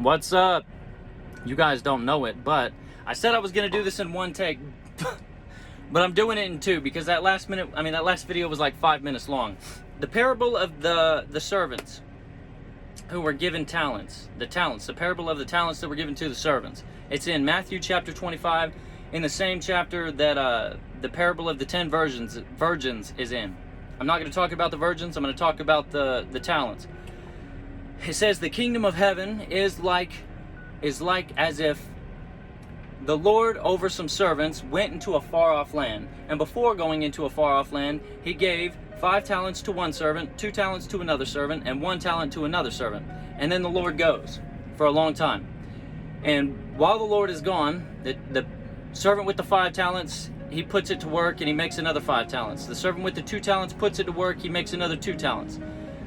What's up? You guys don't know it, but I said I was gonna do this in one take, but I'm doing it in two because that last video was like 5 minutes long. The parable of the servants who were given talents, the parable of the talents that were given to the servants. It's in Matthew chapter 25, in the same chapter that the parable of the 10 virgins is in. I'm not going to talk about the virgins. I'm going to talk about the talents. It says the kingdom of heaven is like as if the Lord over some servants went into a far-off land, and before going into a far-off land, he gave 5 talents to one servant, 2 talents to another servant, and 1 talent to another servant. And then the Lord goes for a long time. And while the Lord is gone, the servant with the 5 talents, he puts it to work and he makes another 5 talents. The servant with the 2 talents puts it to work, he makes another 2 talents.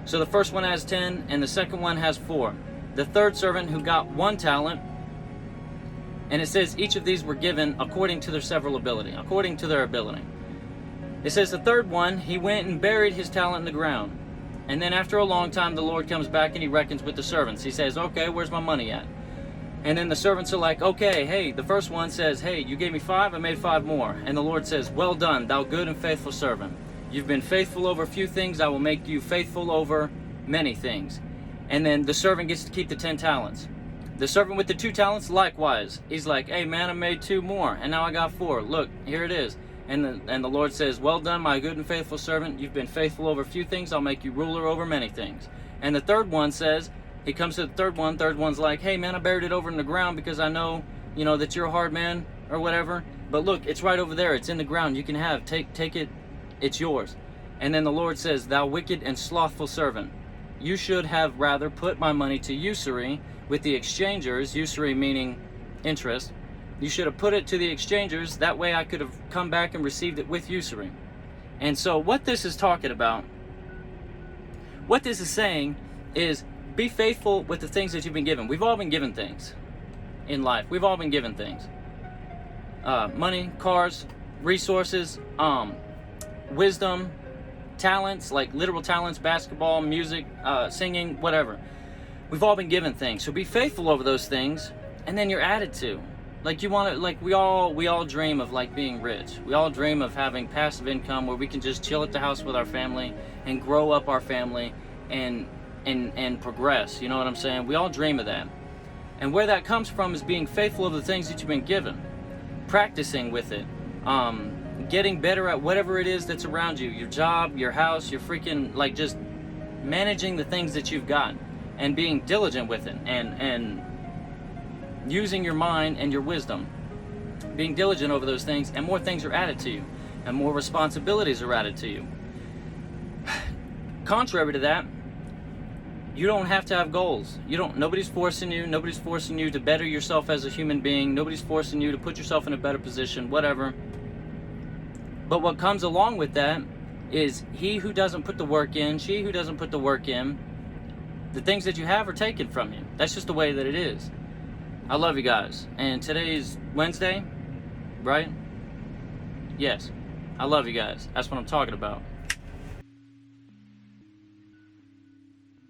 So the first one has 10 and the second one has 4. The third servant who got 1 talent, and it says each of these were given according to their ability. It says the third one, he went and buried his talent in the ground. And then after a long time, the Lord comes back and he reckons with the servants. He says, okay, where's my money at? And then the servants are like, okay, hey, the first one says, hey, you gave me 5, I made 5 more. And the Lord says, well done, thou good and faithful servant. You've been faithful over a few things, I will make you faithful over many things. And then the servant gets to keep the 10 talents. The servant with the 2 talents, likewise. He's like, hey man, I made 2 more, and now I got 4. Look, here it is. And the Lord says, well done, my good and faithful servant. You've been faithful over a few things, I'll make you ruler over many things. And the third one says, he comes to the third one's like, hey man, I buried it over in the ground because I know, that you're a hard man or whatever. But look, it's right over there, it's in the ground, you can have, take it, it's yours. And then the Lord says, thou wicked and slothful servant, you should have rather put my money to usury with the exchangers, usury meaning interest. You should have put it to the exchangers, that way I could have come back and received it with usury. And so what this is talking about, what this is saying is, be faithful with the things that you've been given. We've all been given things in life. We've all been given things. Money, cars, resources, wisdom, talents, like literal talents, basketball, music, singing, whatever. We've all been given things. So be faithful over those things, and then you're added to. Like we all dream of like being rich. We all dream of having passive income where we can just chill at the house with our family and grow up our family and progress. You know what I'm saying? We all dream of that. And where that comes from is being faithful of the things that you've been given, practicing with it, getting better at whatever it is that's around you, your job, your house, your freaking, like, just managing the things that you've got and being diligent with it and using your mind and your wisdom, being diligent over those things, and more things are added to you and more responsibilities are added to you. Contrary to that, you don't have to have goals. Nobody's forcing you to better yourself as a human being. Nobody's forcing you to put yourself in a better position, whatever. But what comes along with that is he who doesn't put the work in, she who doesn't put the work in, the things that you have are taken from you. That's just the way that it is. I love you guys. And today's Wednesday, right? Yes. I love you guys. That's what I'm talking about.